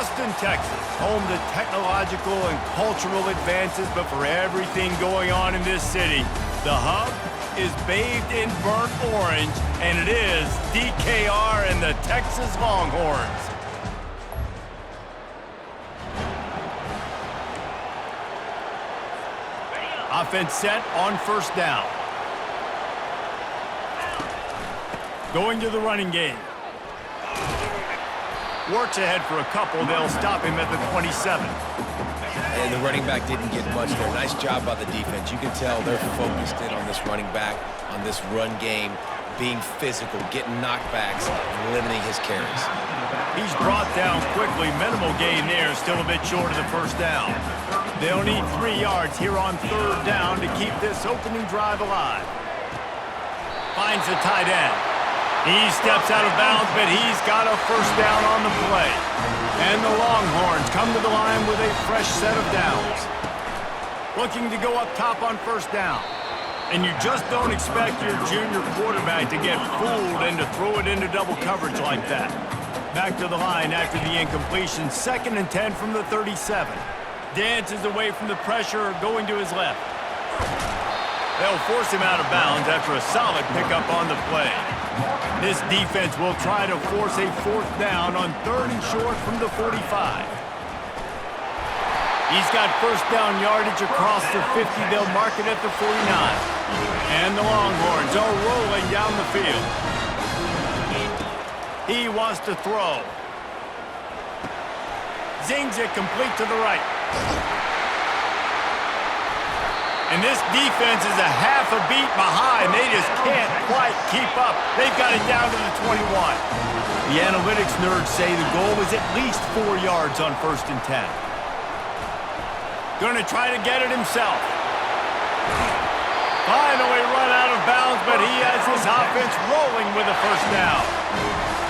Austin, Texas, home to technological and cultural advances, but for everything going on in this city, the hub is bathed in burnt orange, and it is DKR and the Texas Longhorns. Offense set on first down. Going to the running game. Works ahead for a couple. They'll stop him at the 27. And the running back didn't get much there. Nice job by the defense. You can tell they're focused in on this running back, on this run game, being physical, getting knockbacks, and limiting his carries. He's brought down quickly. Minimal gain there, still a bit short of the first down. They'll need 3 yards here on third down to keep this opening drive alive. Finds the tight end. He steps out of bounds, but he's got a first down on the play. And the Longhorns come to the line with a fresh set of downs. Looking to go up top on first down. And you just don't expect your junior quarterback to get fooled and to throw it into double coverage like that. Back to the line after the incompletion. 2nd and 10 from the 37. Dances away from the pressure, going to his left. They'll force him out of bounds after a solid pickup on the play. This defense will try to force a 4th down on 3rd and short from the 45. He's got first down yardage across the 50. They'll mark it at the 49. And the Longhorns are rolling down the field. He wants to throw. Zings it complete to the right. And this defense is a half a beat behind. They just can't quite keep up. They've got it down to the 21. The analytics nerds say the goal is at least 4 yards on 1st and 10. Going to try to get it himself. Finally run out of bounds, but he has his offense rolling with a first down.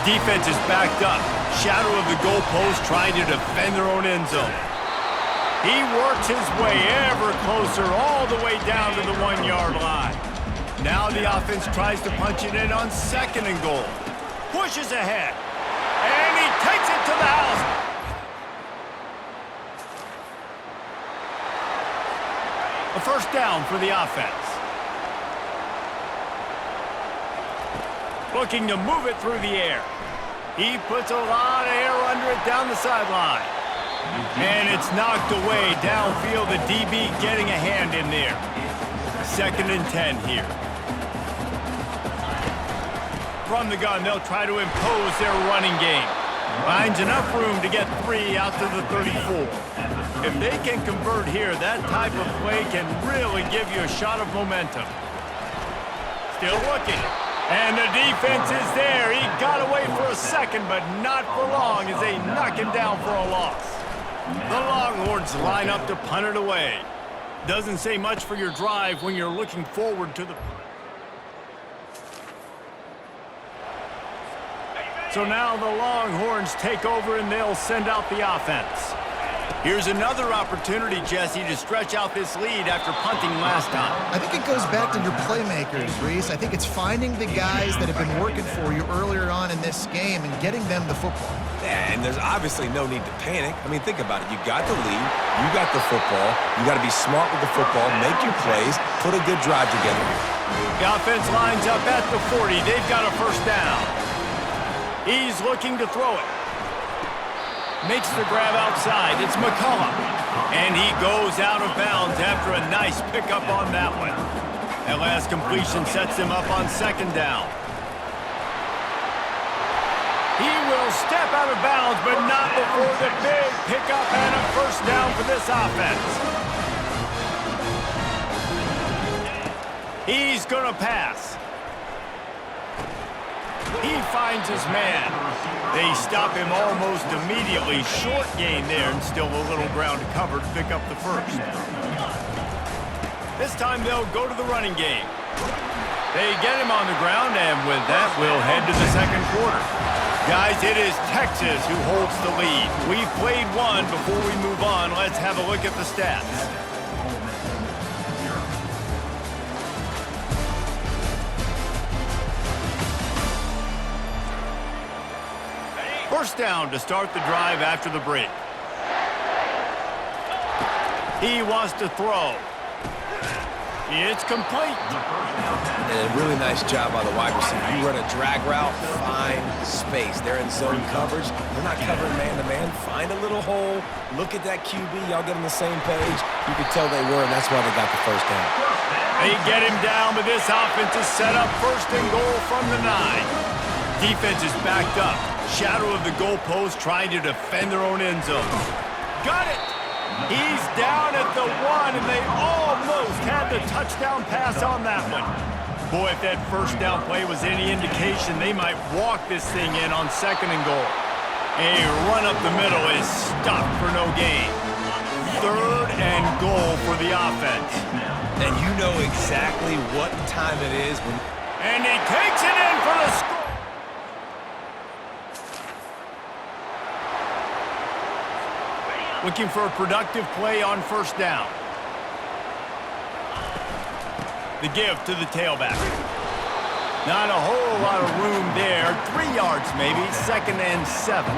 Defense is backed up. Shadow of the goalpost trying to defend their own end zone. He works his way ever closer all the way down to the 1-yard line. Now the offense tries to punch it in on 2nd and goal. Pushes ahead. And he takes it to the house. A first down for the offense. Looking to move it through the air. He puts a lot of air under it down the sideline. And it's knocked away downfield. The DB getting a hand in there. 2nd and 10 here. From the gun, they'll try to impose their running game. Finds enough room to get 3 out to the 34. If they can convert here, that type of play can really give you a shot of momentum. Still looking. And the defense is there. He got away for a second, but not for long as they knock him down for a loss. The Longhorns line up to punt it away. Doesn't say much for your drive when you're looking forward to the punt. So now the Longhorns take over and they'll send out the offense. Here's another opportunity, Jesse, to stretch out this lead after punting last time. I think it goes back to your playmakers, Reese. I think it's finding the guys that have been working for you earlier on in this game and getting them the football. Yeah, and there's obviously no need to panic. I mean, think about it. You got the lead. You got the football. You got to be smart with the football, make your plays, put a good drive together here. The offense lines up at the 40. They've got a first down. He's looking to throw it. Makes the grab outside. It's McCullough. And he goes out of bounds after a nice pickup on that one. That last completion sets him up on 2nd down. He will step out of bounds, but not before the big pickup and a first down for this offense. He's going to pass. He finds his man. They stop him almost immediately. Short gain there and still a little ground to cover to pick up the first. This time they'll go to the running game. They get him on the ground, and with that, we'll head to the 2nd quarter. Guys, it is Texas who holds the lead. We've played one. Before we move on, let's have a look at the stats. First down to start the drive after the break. He wants to throw. It's complete. And a really nice job by the wide receiver. You run a drag route, find space. They're in zone coverage. They're not covering man-to-man. Find a little hole. Look at that QB. Y'all get on the same page. You could tell they were, and that's why they got the first down. They get him down, but this offense is set up first and goal from the 9. Defense is backed up. Shadow of the goalpost trying to defend their own end zone. Got it! He's down at the 1, and they almost had the touchdown pass on that one. Boy, if that first down play was any indication, they might walk this thing in on second and goal. A run up the middle is stopped for no gain. Third and goal for the offense. And you know exactly what time it is when... And he takes it in for the score. Looking for a productive play on first down. The give to the tailback. Not a whole lot of room there. 3 yards maybe, second and 7.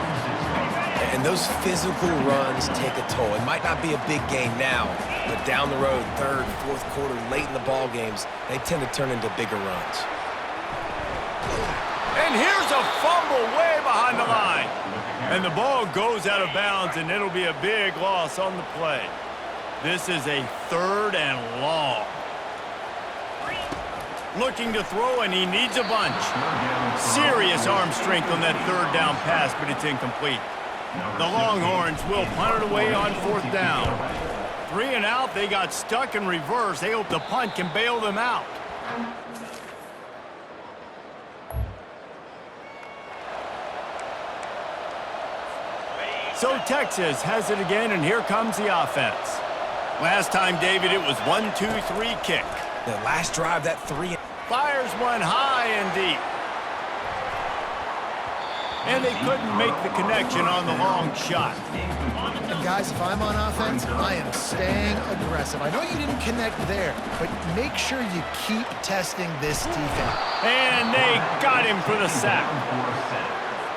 And those physical runs take a toll. It might not be a big game now, but down the road, third, fourth quarter, late in the ball games, they tend to turn into bigger runs. And here's a fumble way behind the line. And the ball goes out of bounds, and it'll be a big loss on the play. This is a third and long. Looking to throw, and he needs a bunch. Serious arm strength on that third down pass, but it's incomplete. The Longhorns will punt it away on fourth down. 3 and out, they got stuck in reverse. They hope the punt can bail them out. So Texas has it again, and here comes the offense. Last time, David, it was 1-2-3 kick. The last drive, that 3... Fires one high and deep. And they couldn't make the connection on the long shot. And guys, if I'm on offense, I am staying aggressive. I know you didn't connect there, but make sure you keep testing this defense. And they got him for the sack.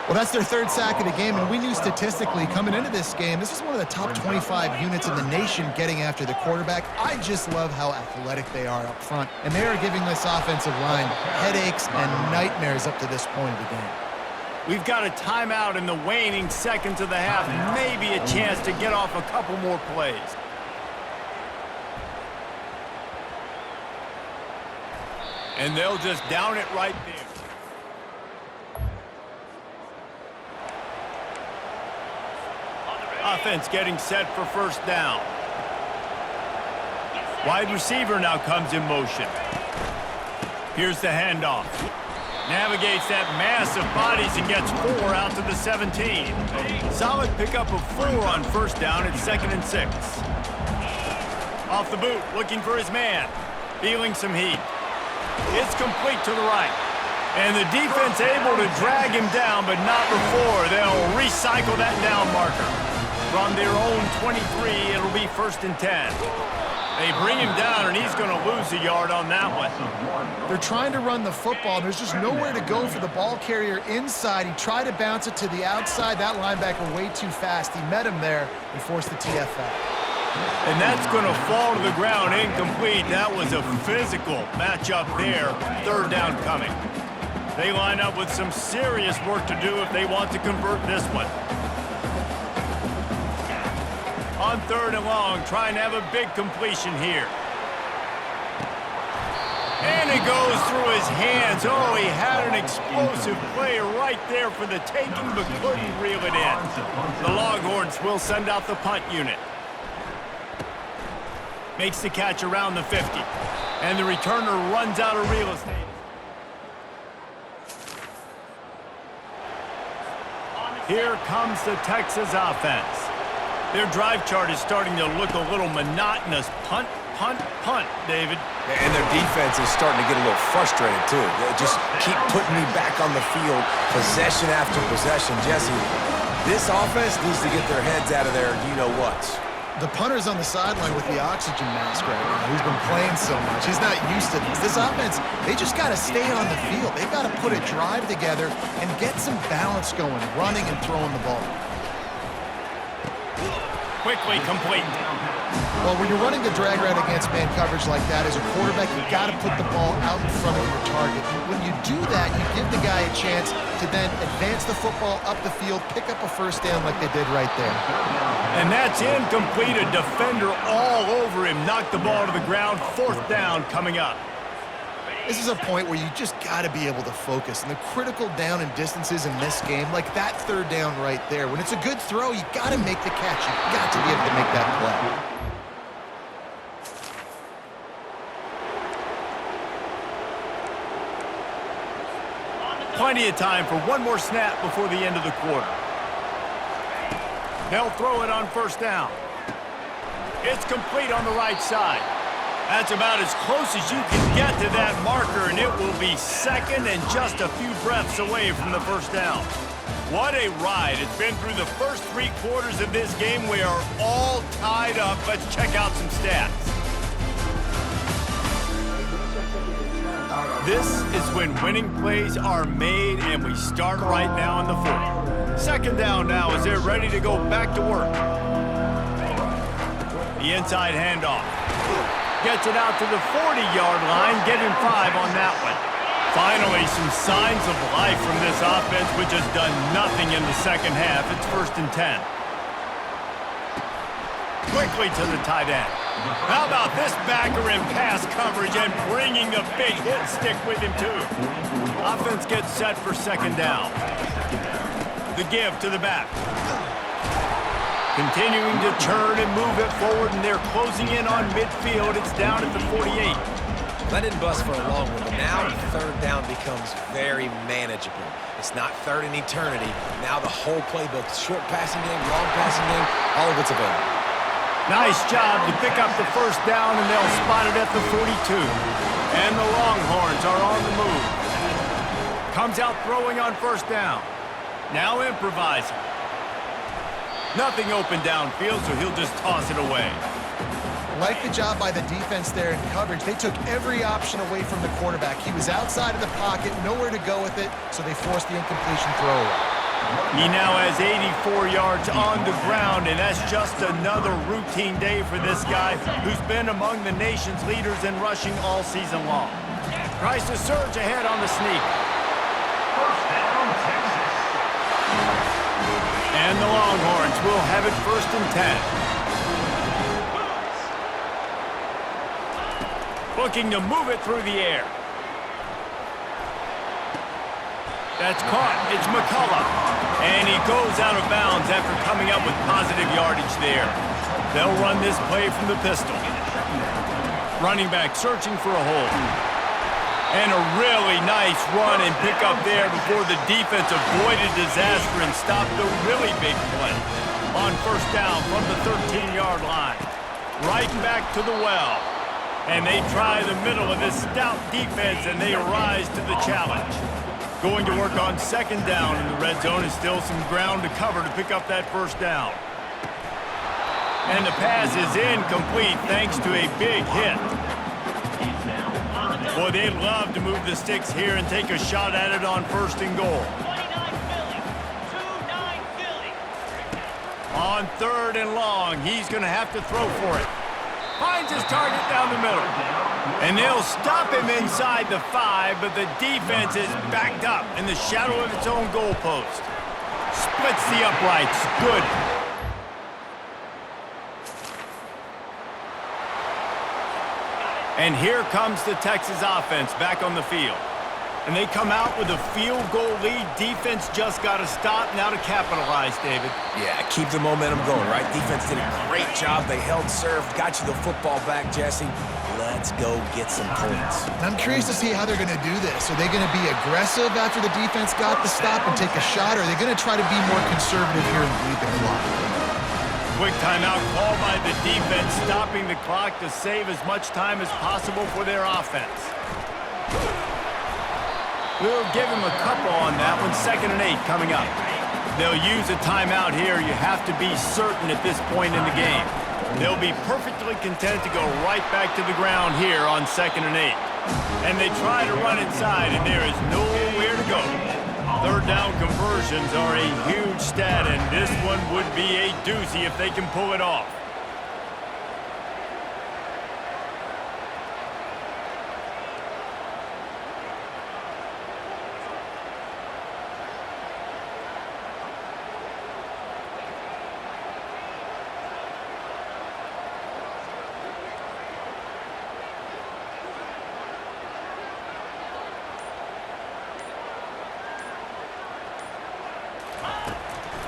Well, that's their third sack of the game, and we knew statistically coming into this game, this is one of the top 25 units in the nation getting after the quarterback. I just love how athletic they are up front, and they are giving this offensive line headaches and nightmares up to this point of the game. We've got a timeout in the waning seconds of the half, maybe a chance to get off a couple more plays. And they'll just down it right there. Offense getting set for first down. Wide receiver now comes in motion. Here's the handoff. Navigates that mass of bodies and gets 4 out to the 17. Solid pickup of 4 on first down at second and 6. Off the boot, looking for his man. Feeling some heat. It's complete to the right. And the defense able to drag him down, but not before they'll recycle that down marker. From their own 23, it'll be first and 10. They bring him down, and he's going to lose a yard on that one. They're trying to run the football. There's just nowhere to go for the ball carrier inside. He tried to bounce it to the outside. That linebacker way too fast. He met him there and forced the TFL. And that's going to fall to the ground incomplete. That was a physical matchup there. Third down coming. They line up with some serious work to do if they want to convert this one. On third and long, trying to have a big completion here. And it goes through his hands. Oh, he had an explosive play right there for the taking, but couldn't reel it in. The Longhorns will send out the punt unit. Makes the catch around the 50. And the returner runs out of real estate. Here comes the Texas offense. Their drive chart is starting to look a little monotonous. Punt, punt, punt, David. And their defense is starting to get a little frustrated, too. They just keep putting me back on the field, possession after possession. Jesse, this offense needs to get their heads out of there, you-know-what. The punter's on the sideline with the oxygen mask right now. He's been playing so much. He's not used to this. This offense, they just got to stay on the field. They've got to put a drive together and get some balance going, running and throwing the ball. Quickly complete. Well, when you're running the drag route against man coverage like that, as a quarterback, you got to put the ball out in front of your target. When you do that, you give the guy a chance to then advance the football up the field, pick up a first down like they did right there. And that's incomplete. A defender all over him. Knocked the ball to the ground. 4th down coming up. This is a point where you just got to be able to focus. And the critical down and distances in this game, like that 3rd down right there, when it's a good throw, you got to make the catch. You got to be able to make that play. Plenty of time for one more snap before the end of the quarter. They'll throw it on 1st down. It's complete on the right side. That's about as close as you can get to that marker, and it will be 2nd and just a few breaths away from the 1st down. What a ride. It's been through the first 3 quarters of this game. We are all tied up. Let's check out some stats. This is when winning plays are made, and we start right now in the 4th. 2nd down now as they're ready to go back to work. The inside handoff. Gets it out to the 40-yard line, getting 5 on that one. Finally, some signs of life from this offense, which has done nothing in the 2nd half. It's 1st and 10. Quickly to the tight end. How about this backer in pass coverage and bringing the big hit stick with him, too? Offense gets set for 2nd down. The give to the back. Continuing to turn and move it forward, and they're closing in on midfield. It's down at the 48. That didn't bust for a long one, but now 3rd down becomes very manageable. It's not 3rd and eternity. Now the whole playbook, short passing game, long passing game, all of it's available. Nice job to pick up the 1st down, and they'll spot it at the 42. And the Longhorns are on the move. Comes out throwing on 1st down. Now improvising. Nothing open downfield, so he'll just toss it away. Like the job by the defense there in coverage. They took every option away from the quarterback. He was outside of the pocket, nowhere to go with it, so they forced the incompletion throwaway. He now has 84 yards on the ground, and that's just another routine day for this guy who's been among the nation's leaders in rushing all season long. Tries to surge ahead on the sneak. And the Longhorns will have it 1st and 10. Looking to move it through the air. That's caught. It's McCullough. And he goes out of bounds after coming up with positive yardage there. They'll run this play from the pistol. Running back searching for a hole. And a really nice run and pick up there before the defense avoided disaster and stopped the really big play. On 1st down from the 13-yard line. Right back to the well. And they try the middle of this stout defense, and they rise to the challenge. Going to work on 2nd down, and the red zone is still some ground to cover to pick up that 1st down. And the pass is incomplete thanks to a big hit. Boy, they'd love to move the sticks here and take a shot at it on 1st and goal. On 3rd and long, he's going to have to throw for it. Finds his target down the middle. And they'll stop him inside the 5, but the defense is backed up in the shadow of its own goalpost. Splits the uprights. Good. And here comes the Texas offense back on the field. And they come out with a field goal lead. Defense just got to stop now to capitalize, David. Yeah, keep the momentum going, right? Defense did a great job. They held serve, got you the football back, Jesse. Let's go get some points. I'm curious to see how they're going to do this. Are they going to be aggressive after the defense got the stop and take a shot, or are they going to try to be more conservative here and bleed the clock? Quick timeout call by the defense, stopping the clock to save as much time as possible for their offense. We'll give him a couple on that one. 2nd and 8 coming up. They'll use a timeout here. You have to be certain at this point in the game. They'll be perfectly content to go right back to the ground here on 2nd and 8. And they try to run inside, and there is nowhere to go. Third down conversions are a huge stat, and this one would be a doozy if they can pull it off.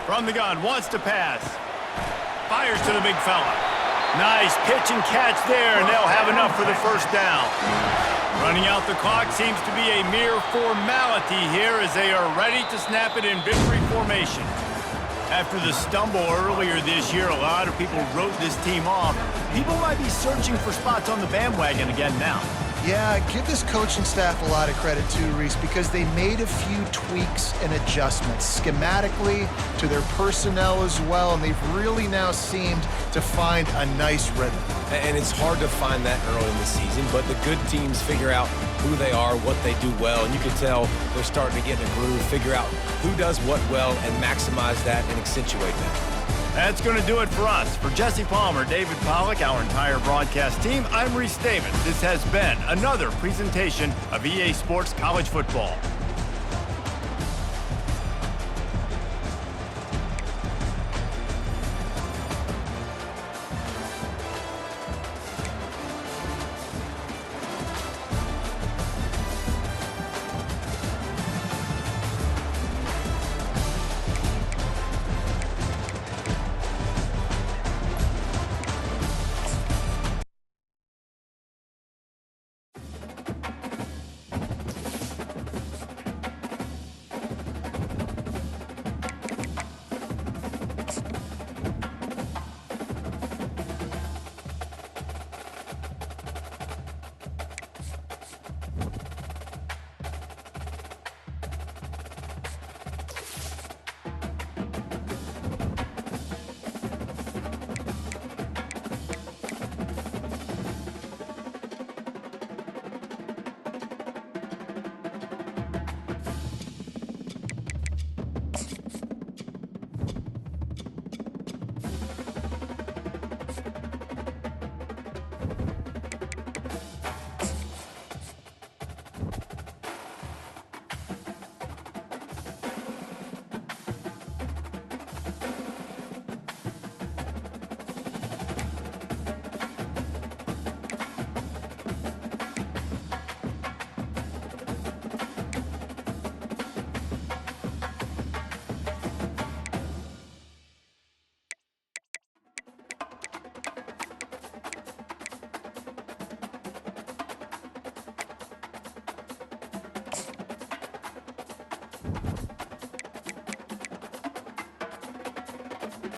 From the gun, wants to pass. Fires to the big fella. Nice pitch and catch there, and they'll have enough for the first down. Running out the clock seems to be a mere formality here as they are ready to snap it in victory formation. After the stumble earlier this year, a lot of people wrote this team off. People might be searching for spots on the bandwagon again now. Yeah, give this coaching staff a lot of credit too, Reese, because they made a few tweaks and adjustments schematically to their personnel as well, and they've really now seemed to find a nice rhythm. And it's hard to find that early in the season, but the good teams figure out who they are, what they do well, and you can tell they're starting to get in a groove, figure out who does what well, and maximize that and accentuate that. That's going to do it for us. For Jesse Palmer, David Pollack, our entire broadcast team, I'm Reese Davis. This has been another presentation of EA Sports College Football.